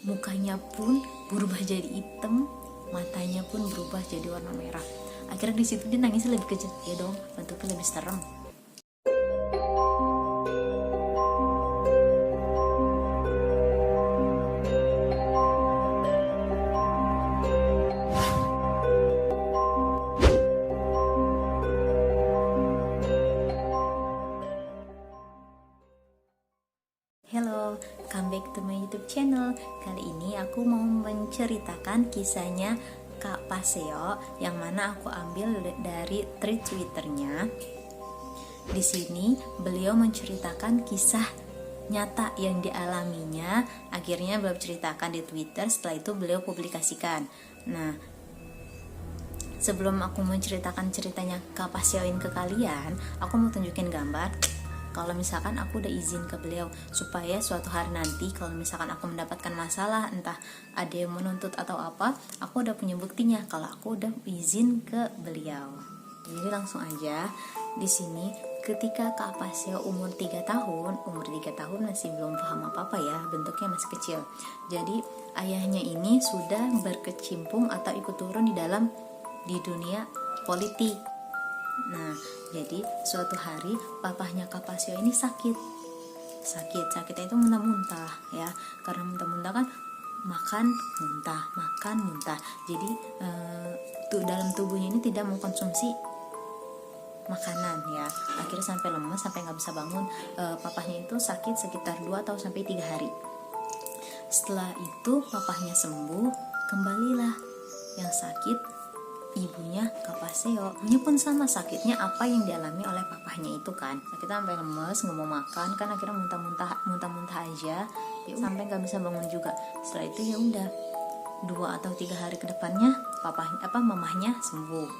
mukanya pun berubah jadi hitam, matanya pun berubah jadi warna merah. Akhirnya di situ dia nangisnya lebih kecil, ya dong, bentuknya lebih serem. Hello, come back to my YouTube channel. Kali ini aku mau menceritakan kisahnya Kak Paseo yang mana aku ambil dari thread Twitternya. Di sini beliau menceritakan kisah nyata yang dialaminya. Akhirnya beliau ceritakan di Twitter, setelah itu beliau publikasikan. Nah, sebelum aku menceritakan ceritanya Kak Paseoin ke kalian, aku mau tunjukin gambar. Kalau misalkan aku udah izin ke beliau, supaya suatu hari nanti kalau misalkan aku mendapatkan masalah, entah ada yang menuntut atau apa, aku udah punya buktinya kalau aku udah izin ke beliau. Jadi langsung aja di sini, ketika Kak Paseo umur 3 tahun masih belum paham apa-apa ya, bentuknya masih kecil. Jadi ayahnya ini sudah berkecimpung atau ikut turun di dunia politik. Nah, jadi suatu hari papahnya Kak Paseo ini sakitnya itu muntah-muntah ya, karena muntah-muntah kan makan muntah. Jadi dalam tubuhnya ini tidak mengkonsumsi makanan ya, akhirnya sampai lemes, sampai nggak bisa bangun. Papahnya itu sakit sekitar 2 atau sampai 3 hari. Setelah itu papahnya sembuh, kembalilah yang sakit ibunya Kak Paseo. Ibunya pun sama sakitnya apa yang dialami oleh papahnya itu kan. Kita sampai lemes, nggak mau makan kan, akhirnya muntah-muntah aja ya, sampai nggak bisa bangun juga. Setelah itu ya udah 2 atau 3 hari ke depannya mamahnya sembuh.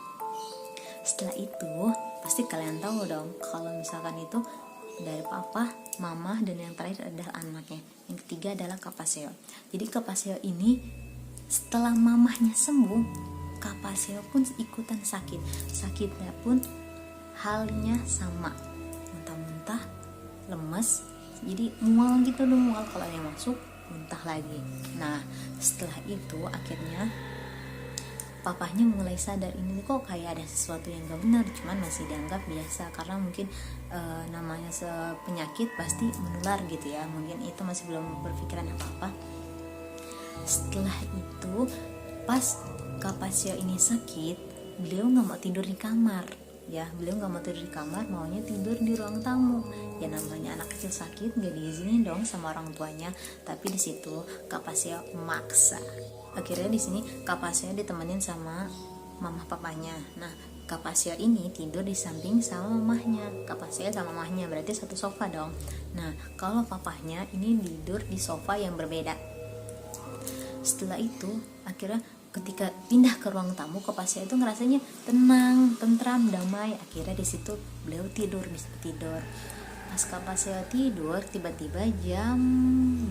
Setelah itu pasti kalian tahu dong kalau misalkan itu dari papa, mama, dan yang terakhir adalah anaknya. Yang ketiga adalah Kak Paseo. Jadi Kak Paseo ini setelah mamahnya sembuh, Kak Paseo pun ikutan sakit. Sakitnya pun halnya sama, muntah-muntah, lemes, jadi mual gitu dong, mual kalau yang masuk muntah lagi. Nah, setelah itu akhirnya papahnya mulai sadar, ini kok kayak ada sesuatu yang gak benar, cuman masih dianggap biasa karena mungkin namanya penyakit pasti menular gitu ya, mungkin itu masih belum berpikiran apa-apa. Setelah itu pas Kak Paseo ini sakit, beliau nggak mau tidur di kamar ya, maunya tidur di ruang tamu. Ya namanya anak kecil sakit nggak diizinin dong sama orang tuanya, tapi di situ Kak Paseo maksa. Akhirnya di sini Kak Paseo ditemenin sama mama papanya. Nah, Kak Paseo ini tidur di samping sama mamahnya. Kak Paseo sama mamahnya berarti satu sofa dong. Nah, kalau papahnya ini tidur di sofa yang berbeda. Setelah itu akhirnya ketika pindah ke ruang tamu, Kak Paseo itu ngerasanya tenang, tentram, damai. Akhirnya di situ beliau tidur. Pas Kak Paseo tidur, tiba-tiba jam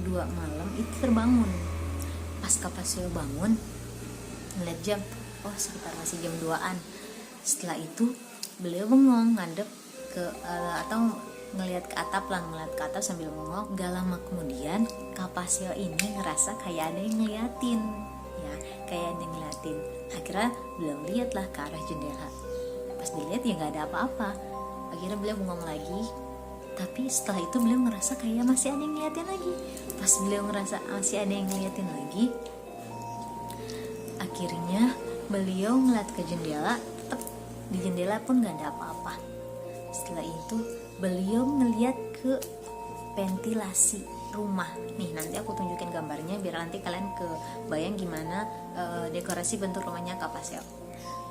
2 malam itu terbangun. Pas Kak Paseo bangun, ngeliat jam, oh sekitar masih jam 2-an. Setelah itu beliau bengong, ngadep ke atau ngelihat ke atap sambil bengong. Gak lama kemudian Kak Paseo ini ngerasa kayak ada yang ngeliatin. Akhirnya beliau lihatlah ke arah jendela. Pas dilihat ya nggak ada apa-apa. Akhirnya beliau bengong lagi. Tapi setelah itu beliau ngerasa kayak masih ada yang ngeliatin lagi. Pas beliau ngerasa masih ada yang ngeliatin lagi, akhirnya beliau ngeliat ke jendela. Tetap di jendela pun nggak ada apa-apa. Setelah itu beliau ngeliat ke ventilasi rumah. Nih nanti aku tunjukin gambarnya biar nanti kalian kebayang gimana dekorasi bentuk rumahnya Kak Paseo.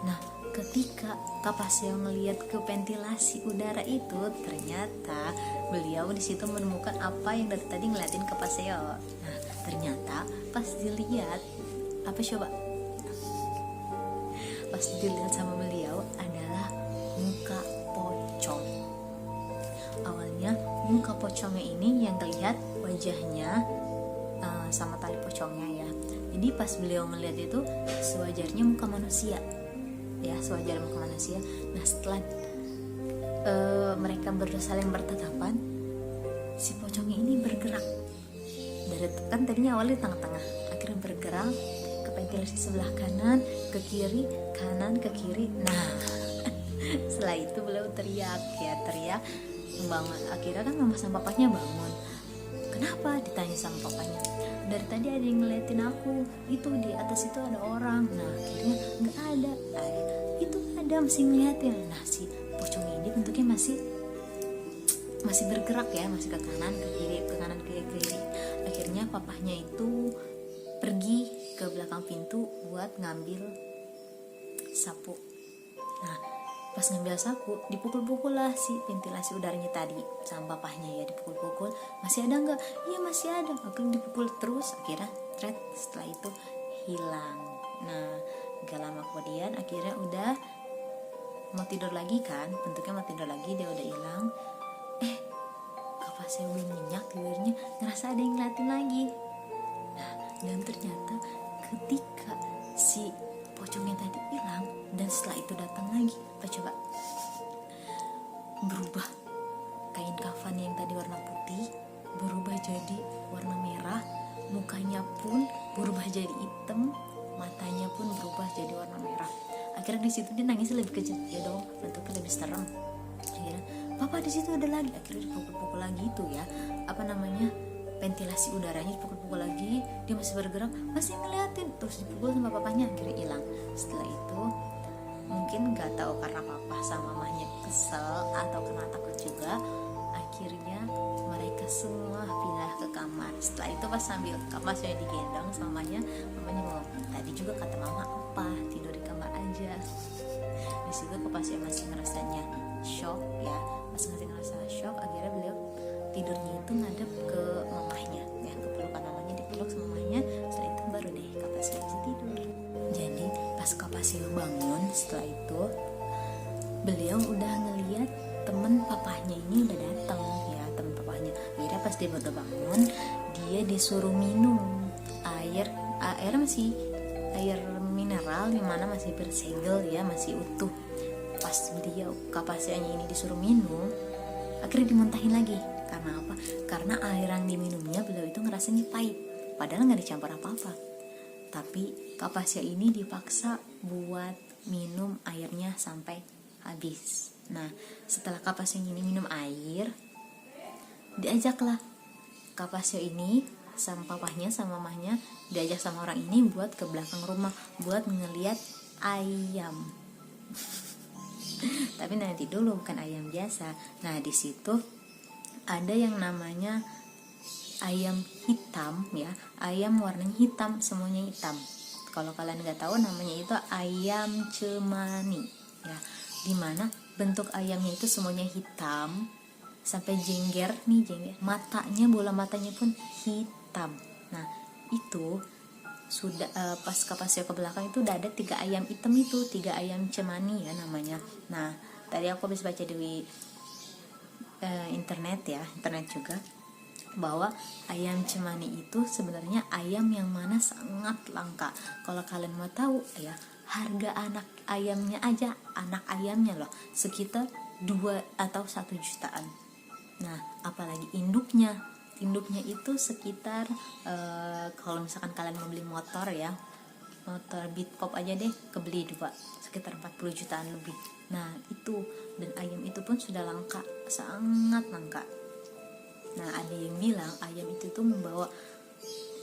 Nah, ketika Kak Paseo ngelihat ke ventilasi udara itu, ternyata beliau di situ menemukan apa yang dari tadi ngeliatin Kak Paseo. Nah, ternyata pas dilihat apa coba? Pas dilihat sama beliau adalah muka pocong. Awalnya muka pocongnya ini yang terlihat wajahnya sama tali pocongnya ya. Jadi pas beliau ngeliat itu sewajarnya muka manusia ya, sewajarnya muka manusia. Nah, setelah mereka saling bertatapan, si pocongnya ini bergerak dan kan tadinya awalnya di tengah-tengah, akhirnya bergerak ke ventilasi sebelah kanan, ke kiri, kanan, ke kiri. Nah setelah itu beliau teriak, membangun. Akhirnya kan mama sama papanya bangun. Kenapa? Ditanya sama papanya. Dari tadi ada yang ngeliatin aku, itu di atas itu ada orang. Nah akhirnya nggak ada, itu ada, masih ngeliatin. Nah si pocong ini bentuknya masih bergerak ya, masih ke kanan ke kiri, ke kanan ke kiri. Akhirnya papahnya itu pergi ke belakang pintu buat ngambil sapu. Nah pas ngambil sapu, dipukul-pukul lah si ventilasi udaranya tadi sama papahnya ya, dipukul-pukul. Masih ada nggak? Iya masih ada. Akhirnya dipukul terus, akhirnya setelah itu hilang. Nah gak lama kemudian akhirnya udah mau tidur lagi kan, bentuknya mau tidur lagi, dia udah hilang. Kapan saya belum nyenyak tidurnya, ngerasa ada yang ngeliatin lagi. Nah dan ternyata ketika si pocongnya tadi hilang dan setelah itu datang lagi, apa coba, berubah. Kain kafan yang tadi warna putih berubah jadi warna merah, mukanya pun berubah jadi hitam, matanya pun berubah jadi warna merah. Akhirnya di situ dia nangis lebih kecil ya dong, bentuknya lebih serem. Akhirnya papa di situ ada lagi. Akhirnya dipukul-pukul lagi itu ya, ventilasi udaranya dipukul-pukul lagi. Dia masih bergerak, masih ngeliatin, terus dipukul sama papanya, akhirnya hilang. Setelah itu mungkin nggak tahu karena papa sama mamanya kesel atau karena takut juga, akhirnya mereka semua pindah ke kamar. Setelah itu pas sambil kapasnya digendong sama mamanya ngomong, tadi juga kata mama apa, tidur di kamar aja. Di situ kapasnya masih ngerasanya shock ya, masih ngerasa shock. Akhirnya beliau tidurnya itu ngadep ke mamahnya ya, ke pelukan mamanya, dipeluk sama mamahnya. Setelah itu baru deh kapasnya bisa tidur. Jadi pas kapasnya bangun setelah itu, beliau udah ngeliat temen papahnya ini udah datang ya, temen papahnya. Akhirnya pas dia udah bangun, dia disuruh minum air masih air mineral yang mana masih bersegel ya, masih utuh. Pas beliau kapasiannya ini disuruh minum, akhirnya dimuntahin lagi. Karena apa? Karena air yang diminumnya beliau itu ngerasanya pahit, padahal nggak dicampur apa-apa. Tapi Kapasya ini dipaksa buat minum airnya sampai habis. Nah setelah Kapasya ini minum air, diajaklah Kapasya ini sama papahnya sama mamahnya, diajak sama orang ini buat ke belakang rumah buat ngeliat ayam. Tapi nanti dulu, bukan ayam biasa. Nah di situ ada yang namanya ayam hitam ya, ayam warnanya hitam, semuanya hitam. Kalau kalian nggak tahu, namanya itu ayam cemani ya, dimana bentuk ayamnya itu semuanya hitam sampai jengger, matanya, bola matanya pun hitam. Nah itu sudah pas Kapasya ke belakang itu udah ada 3 ayam hitam itu, 3 ayam cemani ya namanya. Nah tadi aku habis baca di internet juga, bahwa ayam cemani itu sebenarnya ayam yang mana sangat langka. Kalau kalian mau tahu ya, harga anak ayamnya aja, anak ayamnya loh sekitar 2 atau 1 jutaan. Nah apalagi induknya itu sekitar kalau misalkan kalian mau beli motor ya, motor Bitpop aja deh kebeli 2 sekitar 40 jutaan lebih. Nah itu, dan ayam itu pun sudah langka, sangat langka. Nah ada yang bilang ayam itu tuh membawa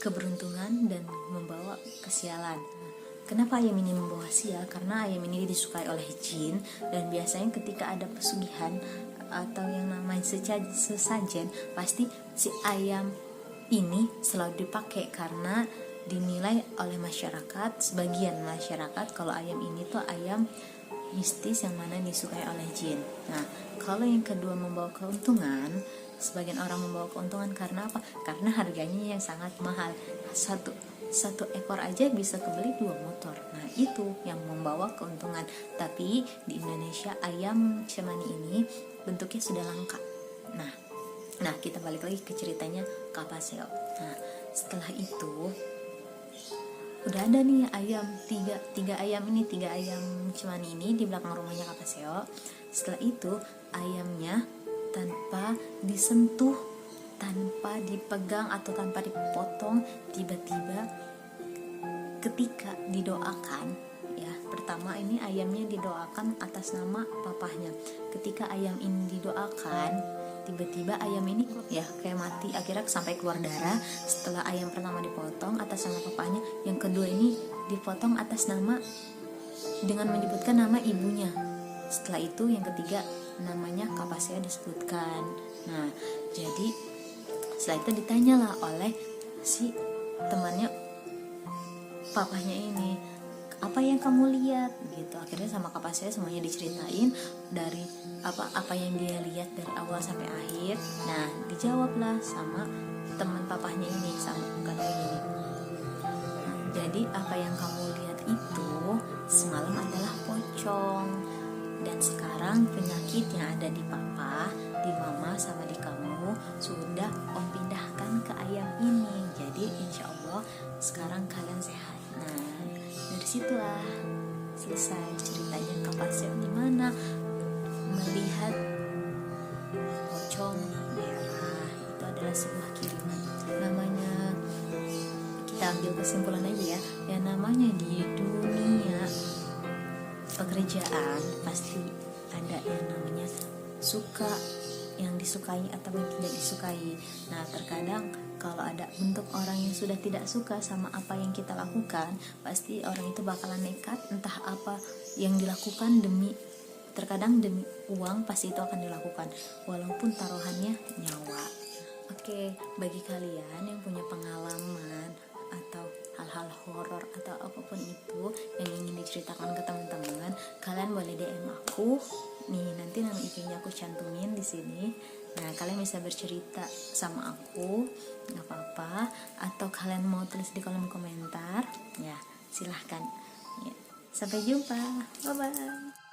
keberuntungan dan membawa kesialan. Nah, kenapa ayam ini membawa sial? Karena ayam ini disukai oleh jin, dan biasanya ketika ada pesugihan atau yang namanya sesajen, pasti si ayam ini selalu dipakai karena dinilai oleh masyarakat, sebagian masyarakat, kalau ayam ini tuh ayam mistis yang mana disukai oleh jin. Nah kalau yang kedua membawa keuntungan, sebagian orang membawa keuntungan karena apa? Karena harganya yang sangat mahal, satu ekor aja bisa kebeli 2 motor. Nah itu yang membawa keuntungan. Tapi di Indonesia ayam cemani ini bentuknya sudah langka. Nah kita balik lagi ke ceritanya Kapaseo. Nah setelah itu udah ada nih ayam tiga ayam cemani ini di belakang rumahnya Kapaseo. Setelah itu ayamnya tanpa disentuh tanpa dipegang atau tanpa dipotong, tiba-tiba ketika didoakan, ya, pertama ini ayamnya didoakan atas nama papahnya. Ketika ayam ini didoakan, tiba-tiba ayam ini ya kayak mati, akhirnya sampai keluar darah. Setelah ayam pertama dipotong atas nama papahnya, yang kedua ini dipotong atas nama dengan menyebutkan nama ibunya. Setelah itu yang ketiga namanya Kapasea disebutkan. Nah, jadi setelah itu ditanyalah oleh si temannya papahnya ini, apa yang kamu lihat gitu. Akhirnya sama Kapasea semuanya diceritain dari apa yang dia lihat dari awal sampai akhir. Nah, dijawablah sama teman papahnya ini, sama ganteng ini. Nah, jadi apa yang kamu lihat itu semalam adalah pocong, dan sekarang penyakit yang ada di papa, di mama, sama di kamu sudah om pindahkan ke ayam ini. Jadi insya Allah sekarang kalian sehat. Nah, dari situlah selesai ceritanya Kapasea di mana melihat pocong merah itu adalah sebuah kiriman. Namanya, kita ambil kesimpulan aja ya, yang namanya di dunia pekerjaan pasti ada yang namanya suka, yang disukai atau yang tidak disukai. Nah, terkadang kalau ada bentuk orang yang sudah tidak suka sama apa yang kita lakukan, pasti orang itu bakalan nekat, entah apa yang dilakukan terkadang demi uang, pasti itu akan dilakukan walaupun taruhannya nyawa. Oke, bagi kalian yang punya pengalaman atau hal-hal horor atau apapun itu yang ingin diceritakan ke teman-teman, kalian boleh DM aku nih, nanti nama IG-nya aku cantumin di sini. Nah, kalian bisa bercerita sama aku, nggak apa-apa, atau kalian mau tulis di kolom komentar, ya silahkan. Ya, sampai jumpa, bye bye.